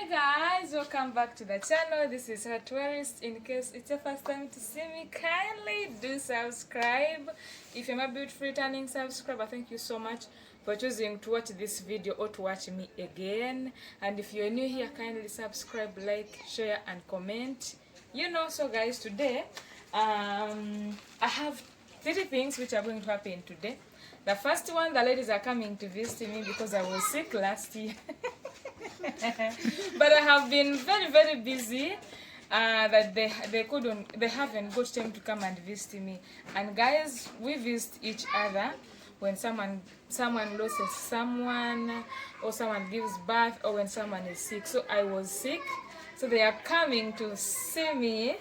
Hi guys, welcome back to the channel. This is a tourist. In case it's your first time to see me, kindly do subscribe. If you're my beautiful returning subscriber, thank you so much for choosing to watch this video or to watch me again. And if you're new here, kindly subscribe, like, share and comment. So guys, today I have 3 things which are going to happen today. The first one, the ladies are coming to visit me because I was sick last year. But I have been very busy that they haven't got time to come and visit me. And guys, we visit each other when someone loses someone, or someone gives birth, or when someone is sick. So I was sick, so they are coming to see me.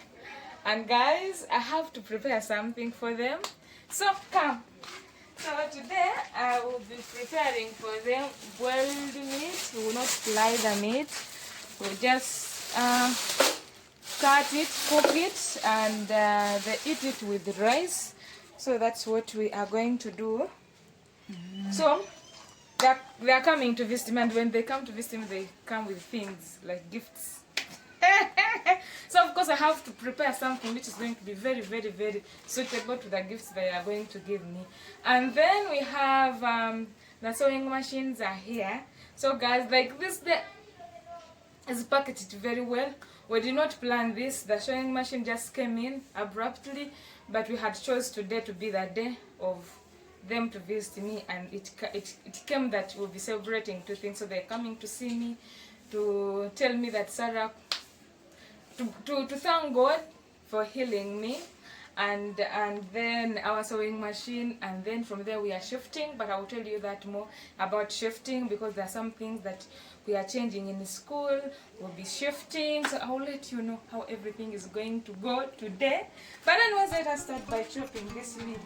And guys, I have to prepare something for them. So come. So today I will be preparing for them boiled meat. We will not fry the meat. We'll just cut it, cook it, and they eat it with rice. So that's what we are going to do. So they are coming to visit me, and when they come to visit me, they come with things like gifts. So of course I have to prepare something which is going to be very suitable to the gifts they are going to give me. And then we have the sewing machines are here. So guys, like this, is packaged very well. We did not plan this. The sewing machine just came in abruptly, but we had chose today to be the day of them to visit me, and it came that we'll be celebrating 2 things. So they're coming to see me, to tell me that Sarah, to thank God for healing me, and then our sewing machine, and then from there we are shifting. But I will tell you that more about shifting, because there are some things that we are changing in the school. We'll be shifting, so I will let you know how everything is going to go today. But anyways, let us start by chopping this meat.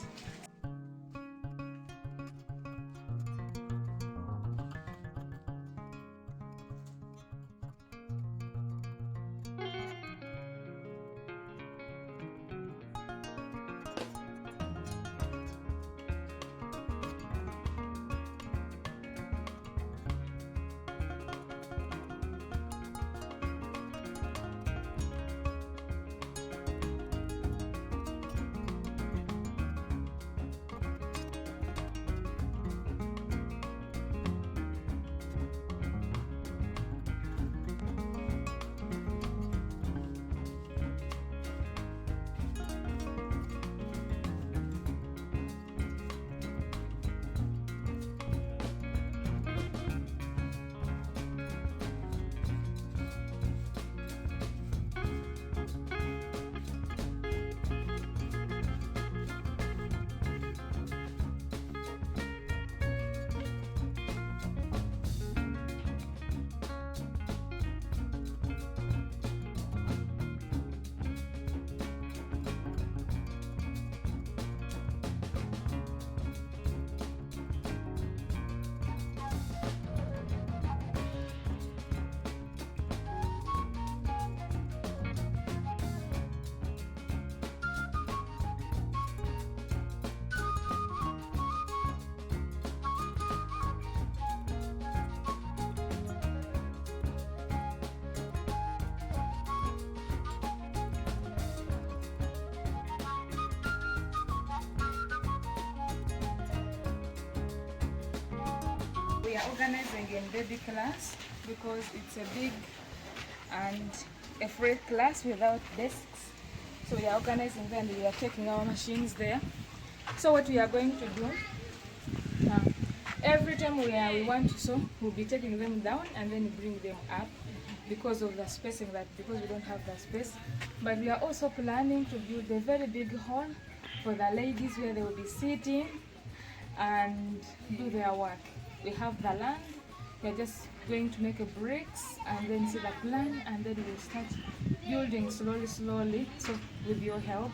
We are organizing in baby class because it's a big and a free class without desks. So we are organizing there, and we are taking our machines there. So what we are going to do, every time we want to sew, we'll be taking them down and then bring them up because of the spacing, because we don't have the space. But we are also planning to build a very big hall for the ladies where they will be sitting and do their work. We have the land. We're just going to make a bricks and then see the plan, and then we'll start building slowly, so with your help.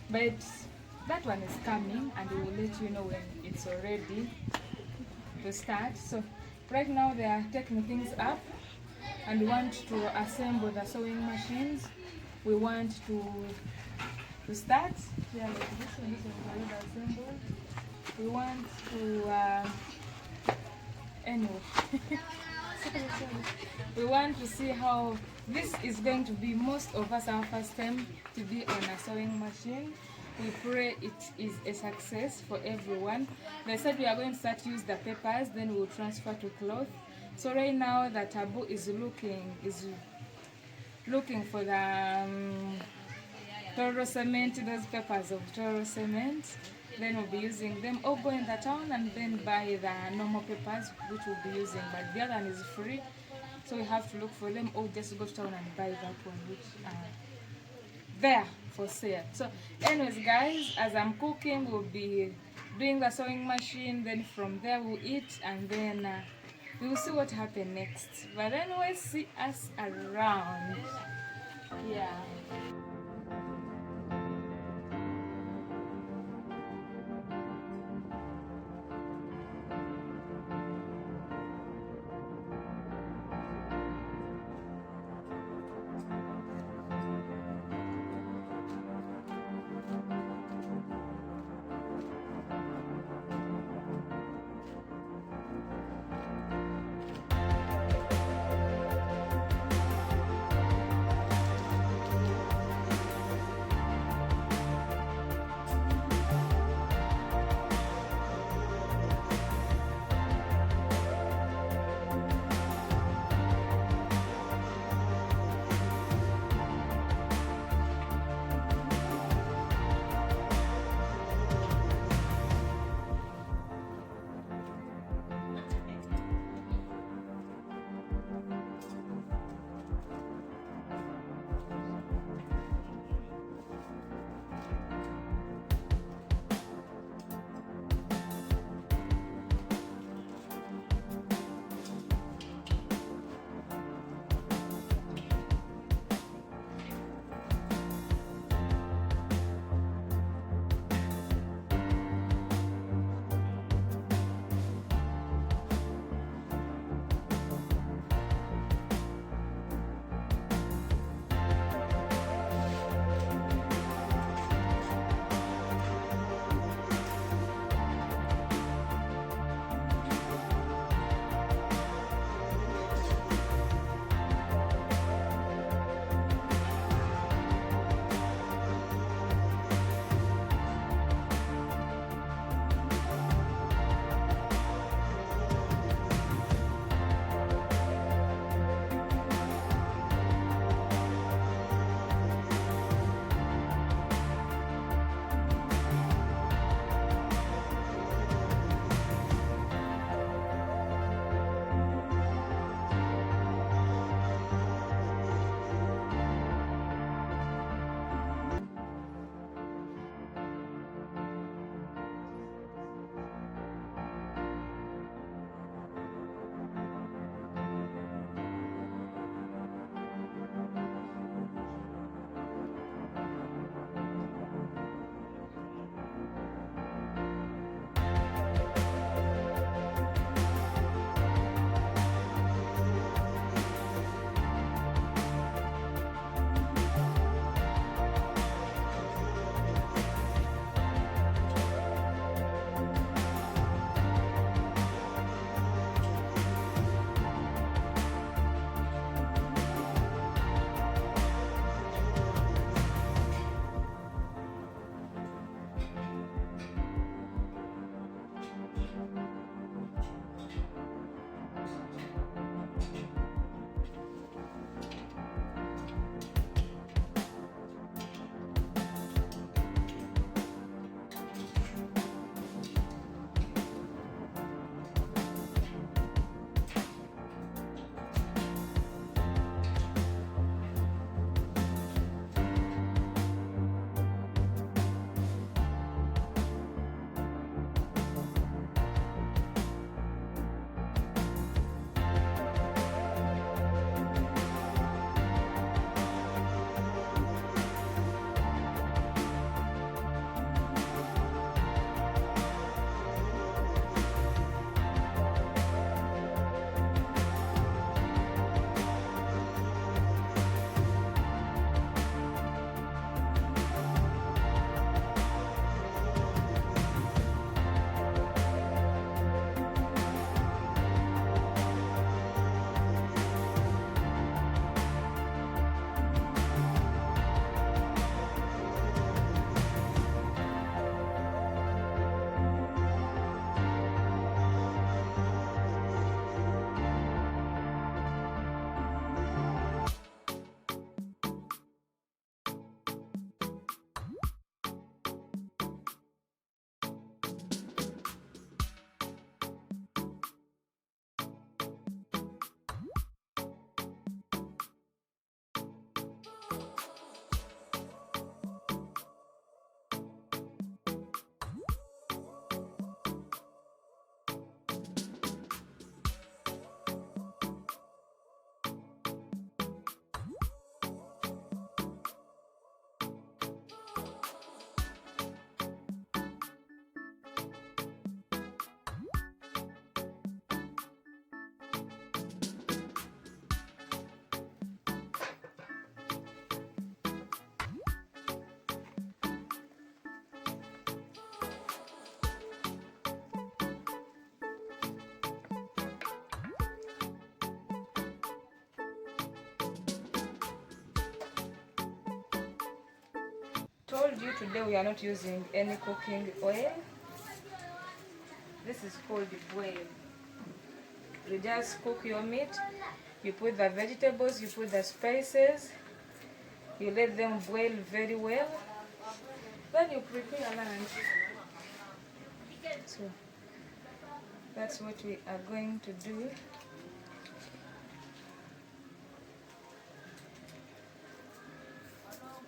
But that one is coming, and we will let you know when it's ready to start. So right now they are taking things up, and we want to assemble the sewing machines. We want to start. Yeah, like this one is already assembled. We want to anyway. We want to see how this is going to be most of us our first time to be on a sewing machine. We pray it is a success for everyone. They said we are going to start to use the papers, then we'll transfer to cloth. So right now the Tabu is looking for the Toro cement, those papers of Toro cement. Then we'll be using them, or go in the town and then buy the normal papers which we'll be using, but the other one is free, so we have to look for them, or just go to town and buy that one which are there for sale. So anyways guys, as I'm cooking, we'll be doing the sewing machine, then from there we'll eat, and then we will see what happens next. But anyways, see us around. Yeah. told you, today we are not using any cooking oil. This is called boil. You just cook your meat, you put the vegetables, you put the spices, you let them boil very well, then you prepare lunch. So that's what we are going to do.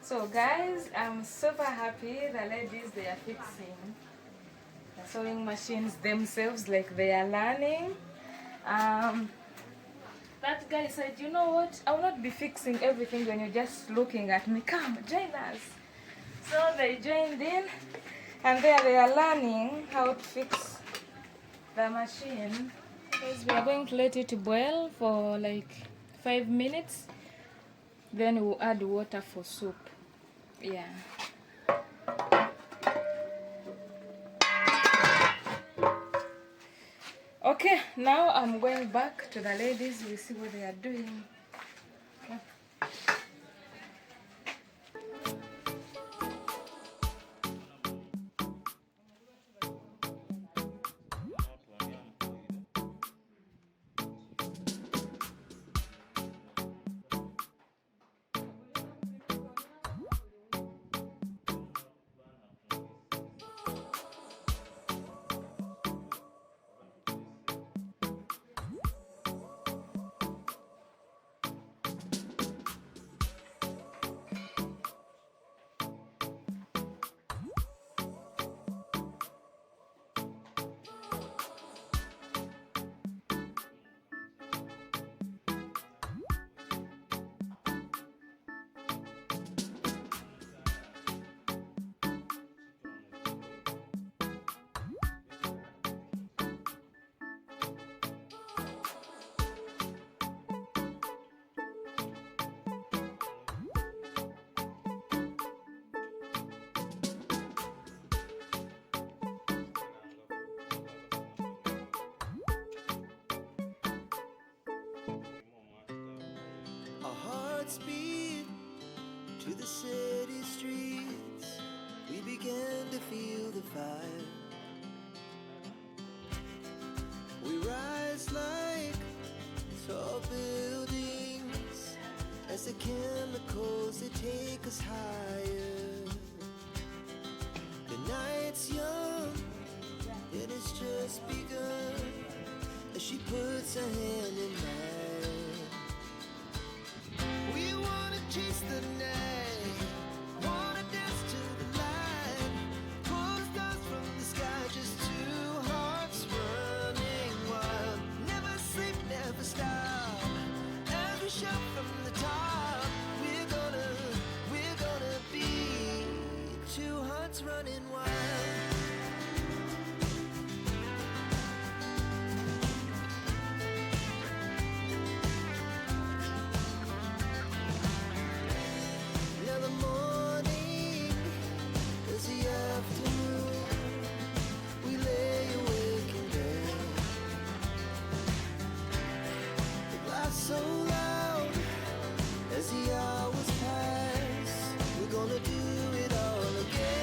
So guys, I'm super happy the ladies, they are fixing the sewing machines themselves, like they are learning. That guy said, you know what, I will not be fixing everything when you're just looking at me. Come, join us. So they joined in, and there they are learning how to fix the machine. Guys, we are going to let it boil for like 5 minutes. Then we'll add water for soup. Yeah. Okay, now I'm going back to the ladies. We see what they are doing. Okay. Our hearts beat to the city streets. We began to feel the fire. We rise like tall buildings as the chemicals, they take us higher. The night's young and it's just begun as she puts her hand in mine. We wanna chase the night, wanna dance to the light, pull the stars from the sky, just two hearts running wild. Never sleep, never stop, as we shout from the top. We're gonna be two hearts running wild. Now the morning is the afternoon. We lay awake in bed. The laugh so loud as the hours pass. We're gonna do it all again.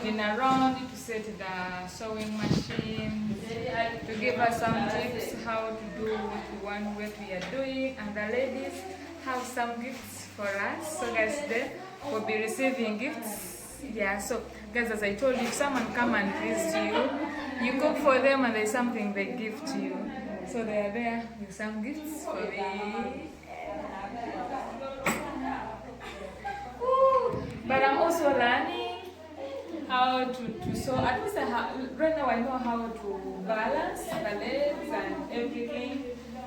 been around to set the sewing machine, to give us some tips how to do what we are doing, and the ladies have some gifts for us. So guys, they will be receiving gifts. Yeah, so guys, as I told you, if someone come and visit you, you cook for them and there's something they give to you. So they are there with some gifts for me. But I'm also learning how to sew. At least right now I know how to balance the legs and everything.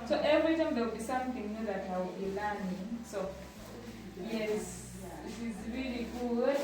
So every time there will be something new that I will be learning. So yes, it is really good.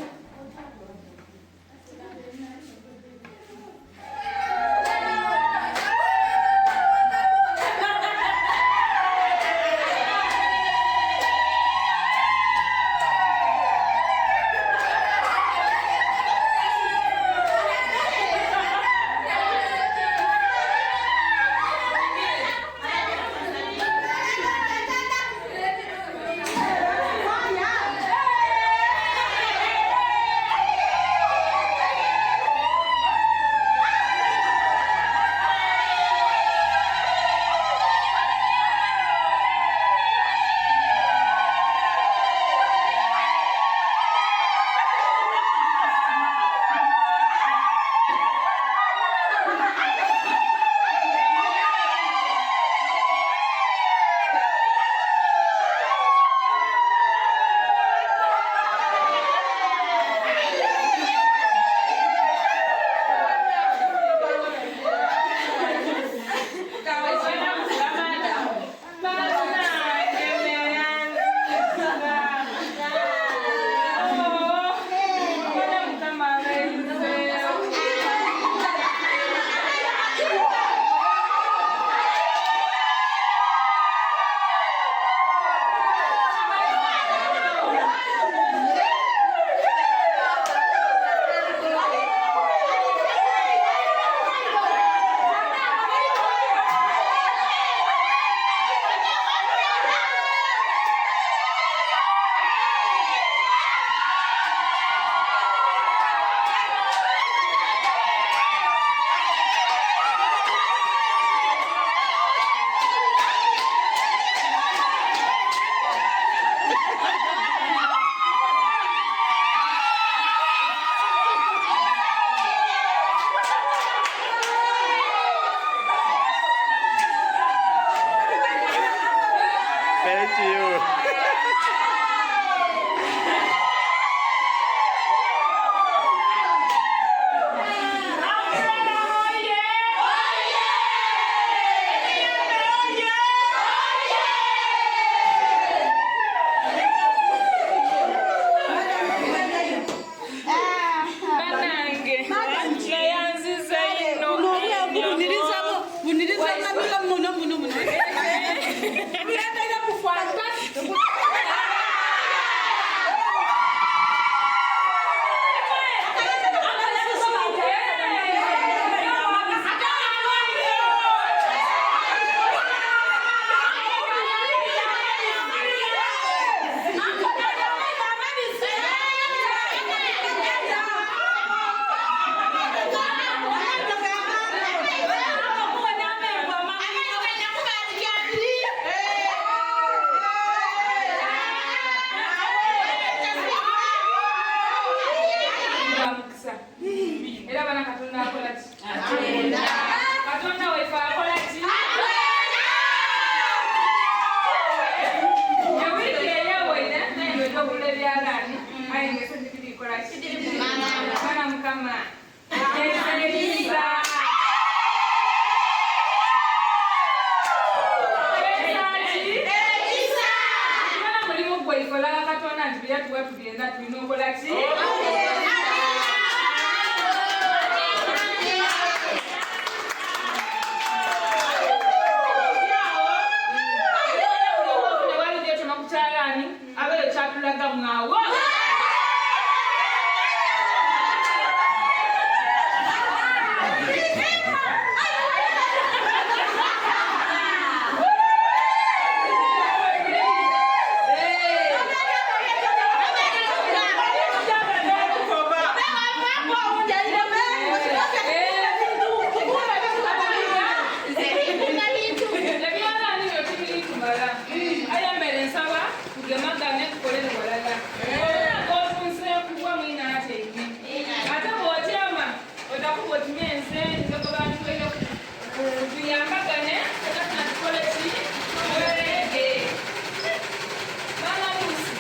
support nyenze ndogo bantu byo tuyambagane tukafuna tukole ki wege bana musi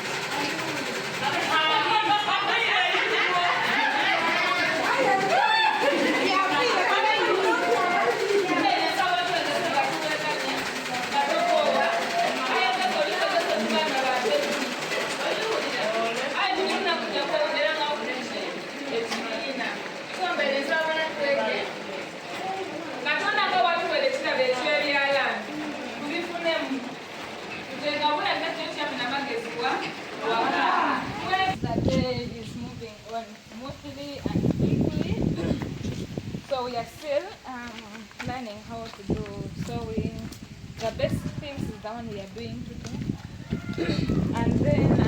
the day is moving on smoothly and quickly. So we are still learning how to do sewing. The best things is the one we are doing today. And then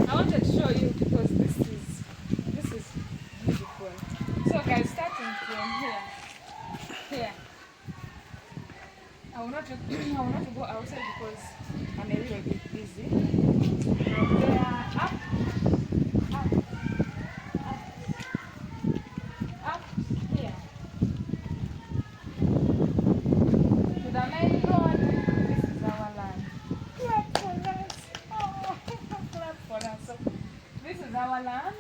I wanted to show you because this is beautiful. So guys, starting from here. I will not go outside because I'm a little bit busy. From there up here to the main road. This is our land. Clap for us. Oh, clap for us. So this is our land,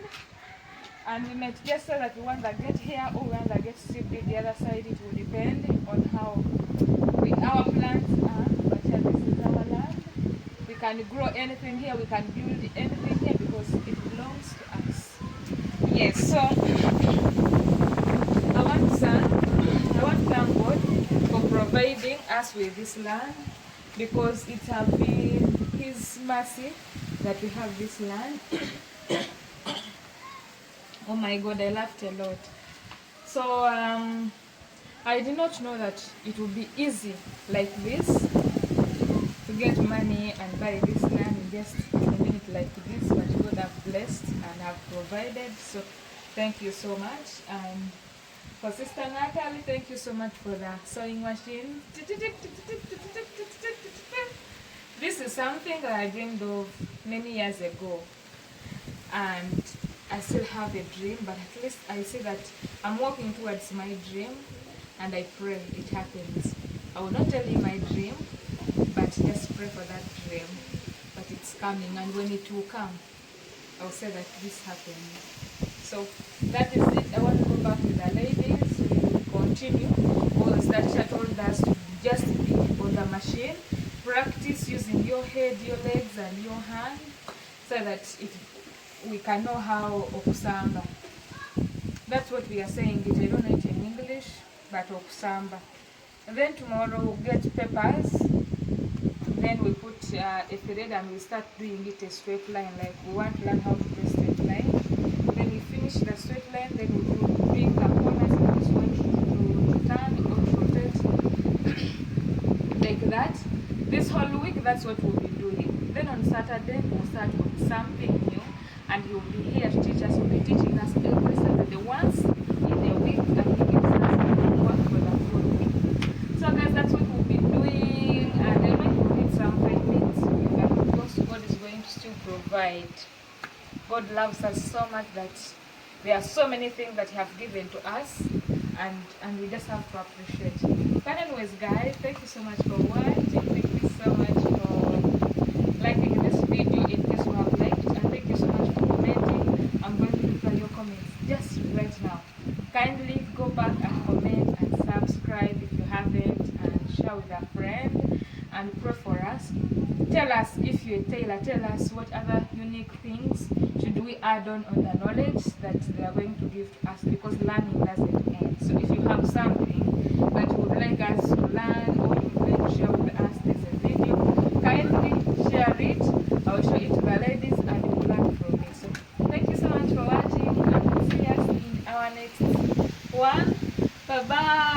and we might just say that we want to get here or we want to get to the other side. It will depend on how our plants are. But here, this is our land. We can grow anything here. We can build anything here because it belongs to us. Yes. So I want to thank God for providing us with this land, because it has been His mercy that we have this land. Oh my God, I laughed a lot. So I did not know that it would be easy like this to get money and buy this land in just a minute like this, but God have blessed and have provided. So thank you so much. And for Sister Natalie, thank you so much for the sewing machine. This is something that I dreamed of many years ago, and I still have a dream, but at least I see that I'm walking towards my dream, and I pray it happens. I will not tell you my dream, but just pray for that dream. But it's coming, and when it will come, I'll say that this happened. So that is it. I want to go back with the ladies. We will continue, because that she told us to just be on the machine, practice using your head, your legs, and your hand, so that we can know how okusamba. That's what we are saying it. I don't know it in English, but okusamba. And then tomorrow we'll get papers. Then we put a thread and we start doing it a straight line. Like we want to learn how to do a straight line. Then we finish the straight line. Then we do bring the corners and just want to turn or rotate like that. This whole week, that's what we'll be doing. Then on Saturday we'll start with something new. And he will be here to teach us. He will be teaching us every Saturday once in a week, and he gives us homework for the full week. So guys, that's what we'll be doing, and I know you need some minutes, but of course God is going to still provide. God loves us so much that there are so many things that He has given to us, and we just have to appreciate it. But anyways, guys, thank you so much for watching. Thank you so much for liking this video in case you have liked. Thank you so much for commenting. I'm going to reply your comments just right now. Kindly go back and comment and subscribe if you haven't, and share with a friend, and pray for us. Tell us if you're a tailor. Tell us what other unique things should we add on the knowledge that they are going to give to us, because learning doesn't end. So if you have something that you would like us to learn, or you would like to share with us, there's a video. Kindly share it. I will show it to the ladies, and you will learn from it. So thank you so much for watching, and see us in our next one. Bye bye.